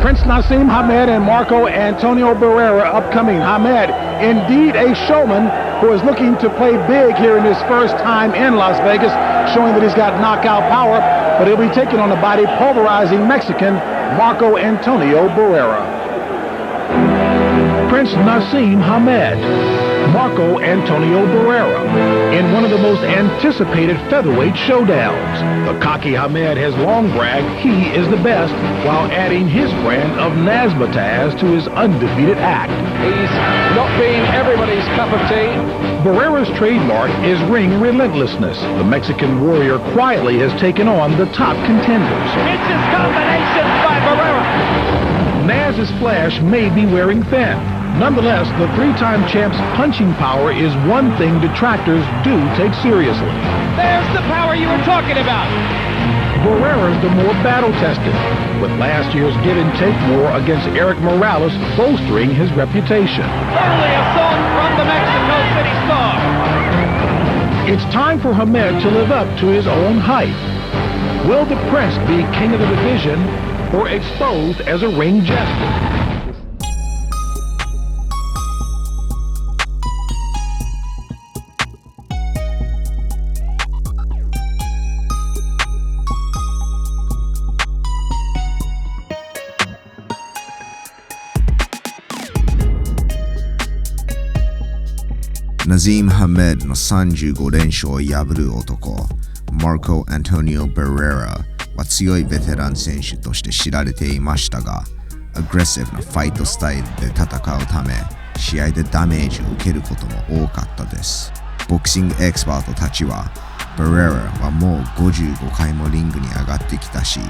Prince Naseem Hamed and Marco Antonio Barrera upcoming. Hamed, indeed a showman who is looking to play big here in his first time in Las Vegas, showing that he's got knockout power, but he'll be taking on the body pulverizing Mexican Marco Antonio Barrera. Prince Naseem Hamed, Marco Antonio Barrera, in one of the most anticipated featherweight showdowns. The cocky Hamed has long bragged he is the best, while adding his brand of Nazmataz to his undefeated act. He's not being everybody's cup of tea. Barrera's trademark is ring relentlessness. The Mexican warrior quietly has taken on the top contenders. Vicious combination by Barrera. Naz's flash may be wearing thin. Nonetheless, the three-time champ's punching power is one thing detractors do take seriously. There's the power you were talking about. Barrera's the more battle-tested, with last year's give-and-take war against Eric Morales bolstering his reputation. Early assault from the Mexico City star. It's time for Hamed to live up to his own hype. Will the Prince be king of the division or exposed as a ring jester? ナジーム・ハメドの35連勝を破る男、マルコ・アントニオ・バレラは強いベテラン選手として知られていましたが、アグレッシブなファイトスタイルで戦うため、試合でダメージを受けることも多かったです。ボクシングエキスパートたちは、バレラはもう55回もリングに上がってきたし、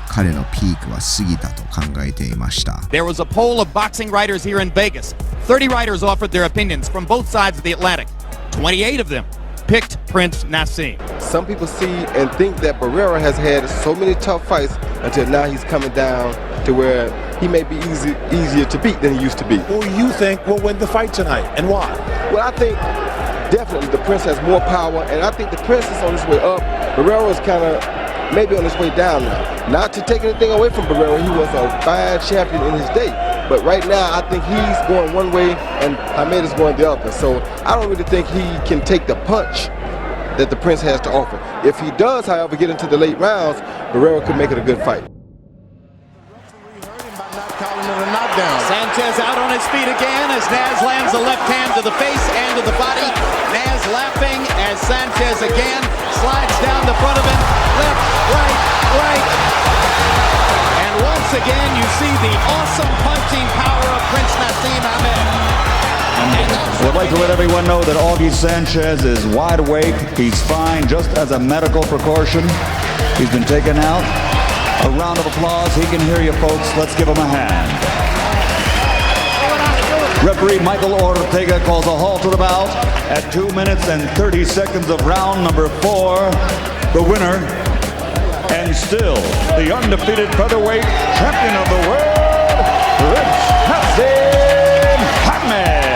彼のピークは過ぎたと考えていました。There was a poll of boxing writers here in Vegas. 30 writers offered their opinions from both sides of the Atlantic. 28 of them picked Prince Naseem. Some people see and think that Barrera has had so many tough fights until now he's coming down to where he may be easier to beat than he used to be. Who you think will win the fight tonight and why? Well, I think definitely the Prince has more power, and I think the Prince is on his way up. Barrera is kind of maybe on his way down now. Not to take anything away from Barrera, he was a fine champion in his day. But right now, I think he's going one way and Hamed is going the other. So I don't really think he can take the punch that the Prince has to offer. If he does, however, get into the late rounds, Barrera could make it a good fight. Sanchez out on his feet again as Naz lands the left hand to the face and to the body. Naz laughing as Sanchez again slides down the front of him. Left, right. And once again, you see the awesome punching power of Prince Naseem Hamed. We'd like to let everyone know that Augie Sanchez is wide awake. He's fine, just as a medical precaution. He's been taken out. A round of applause. He can hear you, folks. Let's give him a hand. Referee Michael Ortega calls a halt to the bout at 2 minutes and 30 seconds of round number 4. The winner, and still the undefeated featherweight champion of the world, Prince Naseem Hamed.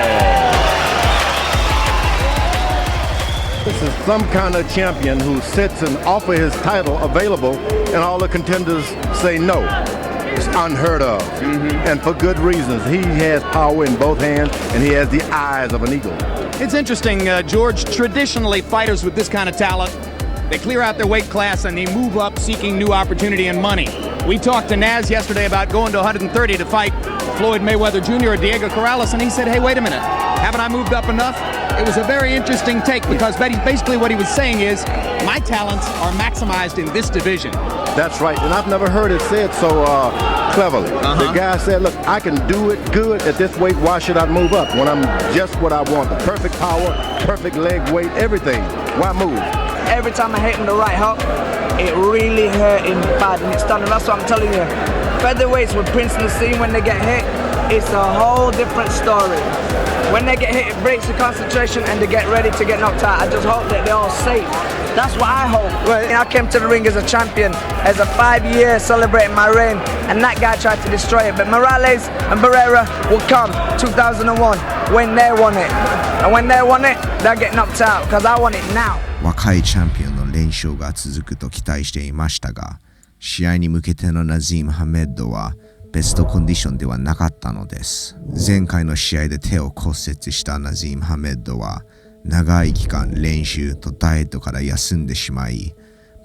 This is some kind of champion who sits and offers his title available, and all the contenders say no. It's unheard of, and for good reasons. He has power in both hands, and he has the eyes of an eagle. It's interesting, George. Traditionally, fighters with this kind of talent, they clear out their weight class and they move up seeking new opportunity and money. We talked to Naz yesterday about going to 130 to fight Floyd Mayweather Jr. or Diego Corrales, and he said, hey, wait a minute, haven't I moved up enough? It was a very interesting take because basically what he was saying is, my talents are maximized in this division. That's right, and I've never heard it said so cleverly. The guy said, look, I can do it good at this weight, why should I move up when I'm just what I want? The perfect power, perfect leg weight, everything. Why move? Every time I hit him the right hook, it really hurt him bad, and it's done, and that's what I'm telling you. Featherweights with Prince Naseem, when they get hit, it's a whole different story. When they get hit, it breaks the concentration and they get ready to get knocked out. I just hope that they're all safe. That's what I hope. I came to the ring as a champion, as a 5-year celebrating my reign, and that guy tried to destroy it. But Morales and Barrera will come 2001 when they want it. And when they want it, they'll get knocked out, because I want it now. 若いチャンピオンの連勝が続くと期待していましたが、試合に向けてのナジーム・ハメドはベストコンディションではなかったのです。前回の試合で手を骨折したナジーム・ハメドは長い期間練習とダイエットから休んでしまい、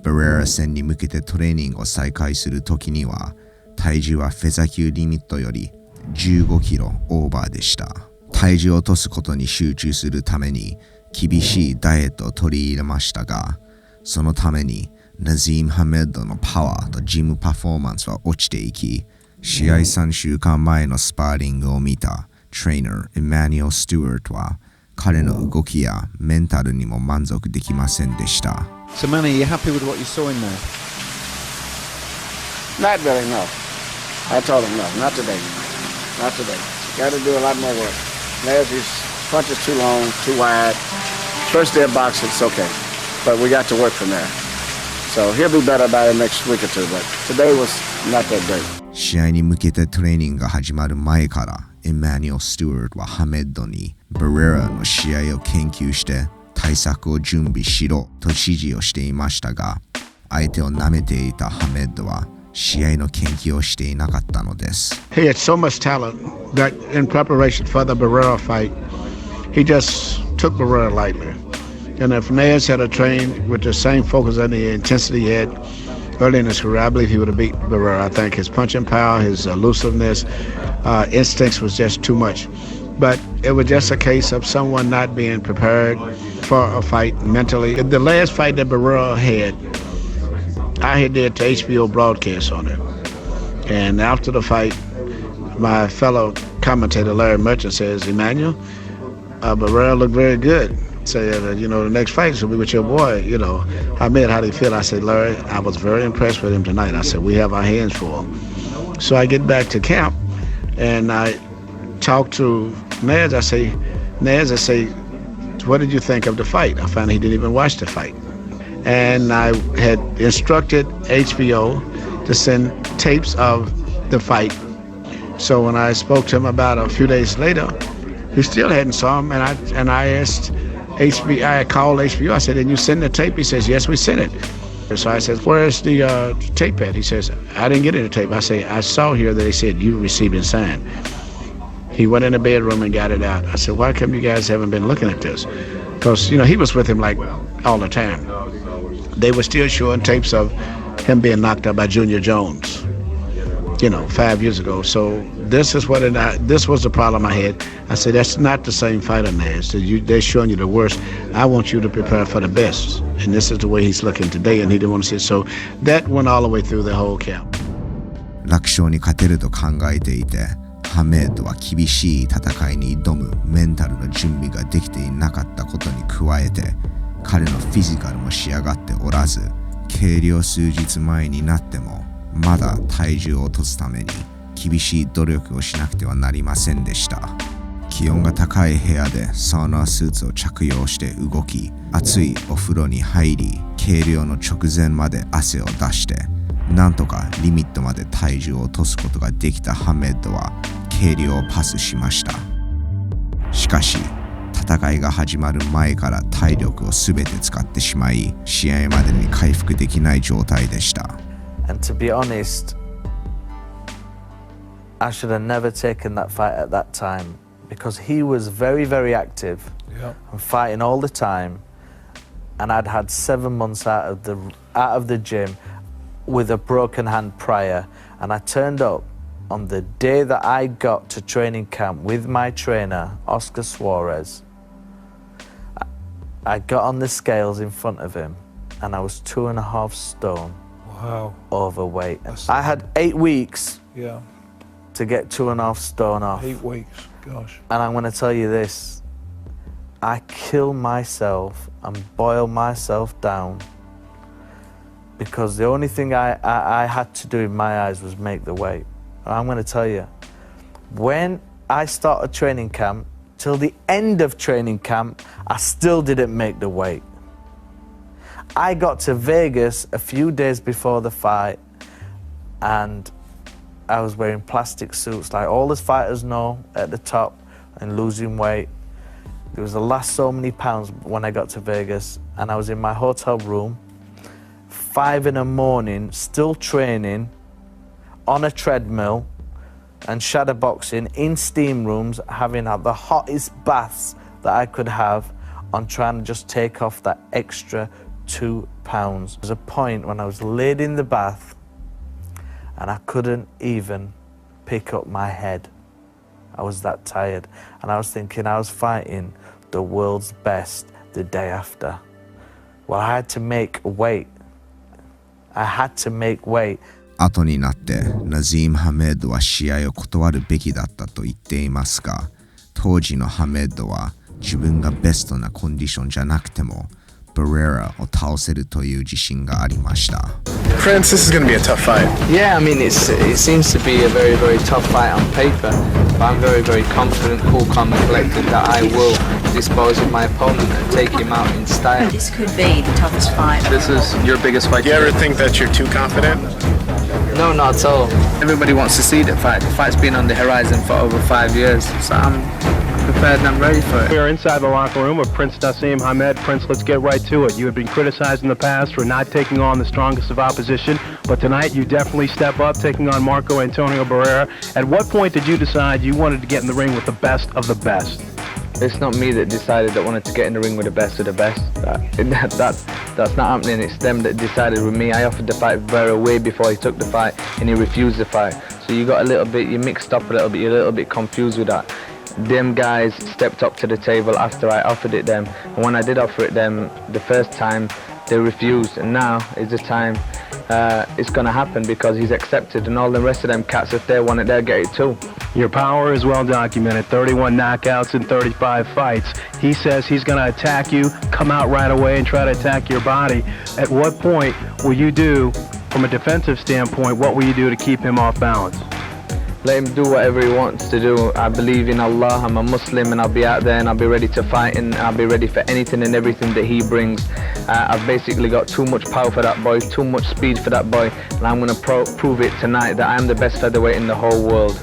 バレラ戦に向けてトレーニングを再開するときには体重はフェザー級リミットより15キロオーバーでした。体重を落とすことに集中するために厳しいダイエットを取り入れましたが、そのためにナジーム・ハメドのパワーとジムパフォーマンスは落ちていき、試合3週間前のスパーリングを見たトレーナーエマニュエル・スチュワートは彼の動きやメンタルにも満足できませんでした。So Manny, are you happy with what you saw in there? Not really, no. I told him no, not today. Not today. Got to do a lot more work. His punch is too long, too wide. First day of boxing, it's okay. But we got to work from there. So he'll be better by the next week or two, but today was not that great. 試合に向けてトレーニングが始まる前からエマニュエル・スチュワートはハメドにバレラの試合を研究して対策を準備しろと指示をしていましたが、相手を舐めていたハメドは試合の研究をしていなかったのです。He had so much talent that in preparation for the Barrera fight, he just took Barrera lightly. And if Nez had trained with the same focus and the intensity he had early in his career, I believe he would have beat Barrera. I think his punching power, his elusiveness, instincts was just too much. But it was just a case of someone not being prepared for a fight mentally. The last fight that Barrera had, I had did the HBO broadcast on it. And after the fight, my fellow commentator Larry Merchant says, Emmanuel, Barrera looked very good. Said, the next fight will be with your boy, Hamed, how do you feel? I said, Larry, I was very impressed with him tonight. I said, we have our hands full. So I get back to camp and I talk to Nez. I say, what did you think of the fight? I found he didn't even watch the fight. And I had instructed HBO to send tapes of the fight. So when I spoke to him about a few days later, he still hadn't saw him, and I asked HBO, I called HBO, I said, did you send the tape? He says, yes, we sent it. So I said, where's the tape at? He says, I didn't get any tape. I say, I saw here that they said you received and signed. He went in the bedroom and got it out. I said, why come you guys haven't been looking at this? Because, he was with him like all the time. They were still showing tapes of him being knocked out by Junior Jones, 5 years ago. So this was the problem I had. I said, that's not the same fighter, Naz. They're showing you the worst. I want you to prepare for the best. And this is the way he's looking today, and he didn't want to see it. So that went all the way through the whole camp. 楽勝に勝てると考えていて、ハメドは厳しい戦いに挑むメンタルの準備ができていなかったことに加えて、彼のフィジカルも仕上がっておらず、計量数日前になってもまだ体重を落とすために厳しい努力をしなくてはなりませんでした。気温が高い部屋でサウナスーツを着用して動き、熱いお風呂に入り、計量の直前まで汗を出して、なんとかリミットまで体重を落とすことができたハメドは計量をパスしました。しかし、戦いが始まる前から体力をすべて使ってしまい、試合までに回復できない状態でした。And to be honest, I should have never taken that fight at that time because he was very, very active and fighting all the time. And I'd had 7 months out of the gym with a broken hand prior. And I turned up on the day that I got to training camp with my trainer, Oscar Suarez. I got on the scales in front of him and I was 2.5 stone. Wow. Overweight. I had 8 weeks to get 2.5 stone off. 8 weeks, gosh. And I'm going to tell you this. I kill myself and boil myself down because the only thing I had to do in my eyes was make the weight. And I'm going to tell you, when I started training camp, till the end of training camp, I still didn't make the weight. I got to Vegas a few days before the fight and I was wearing plastic suits like all the fighters know at the top and losing weight. There was the last so many pounds when I got to Vegas and I was in my hotel room, 5 in the morning, still training on a treadmill and shadow boxing in steam rooms, having the hottest baths that I could have on trying to just take off that extra 2 pounds. There was a point when I was laid in the bath and I couldn't even pick up my head. I was that tired, and I was thinking I was fighting the world's best the day after. Well, I had to make weight. I had to make weight. 後になってナジーム・ハメドは試合を断るべきだったと言っていますが、当時のハメドは自分がベストなコンディションじゃなくてもバレラを倒せるという自信がありました。Prince, this is going to be a tough fight. Yeah, I mean, it seems to be a very, very tough fight on paper, but I'm very, very confident, cool, calm and collected that I will dispose of my opponent and take him out in style. This could be the toughest fight. This is your biggest fight. Do you ever think that you're too confident? No, not at all. Everybody wants to see the fight. The fight's been on the horizon for over 5 years, so I'm prepared and I'm ready for it. We are inside the locker room of Prince Naseem Hamed. Prince, let's get right to it. You have been criticized in the past for not taking on the strongest of opposition, but tonight you definitely step up, taking on Marco Antonio Barrera. At what point did you decide you wanted to get in the ring with the best of the best? It's not me that decided that wanted to get in the ring with the best of the best. That's not happening. It's them that decided with me. I offered the fight with Barrera way before he took the fight, and he refused the fight. So you got you mixed up a little bit, you're a little bit confused with that. Them guys stepped up to the table after I offered it them, and when I did offer it them the first time, they refused, and now is the time it's going to happen because he's accepted, and all the rest of them cats, if they want it, they'll get it too. Your power is well documented, 31 knockouts in 35 fights. He says he's going to attack you, come out right away and try to attack your body. At what point will you do, from a defensive standpoint, what will you do to keep him off balance? Let him do whatever he wants to do. I believe in Allah, I'm a Muslim, and I'll be out there and I'll be ready to fight, and I'll be ready for anything and everything that he brings. I've basically got too much power for that boy, too much speed for that boy, and I'm going to prove it tonight that I'm the best featherweight in the whole world.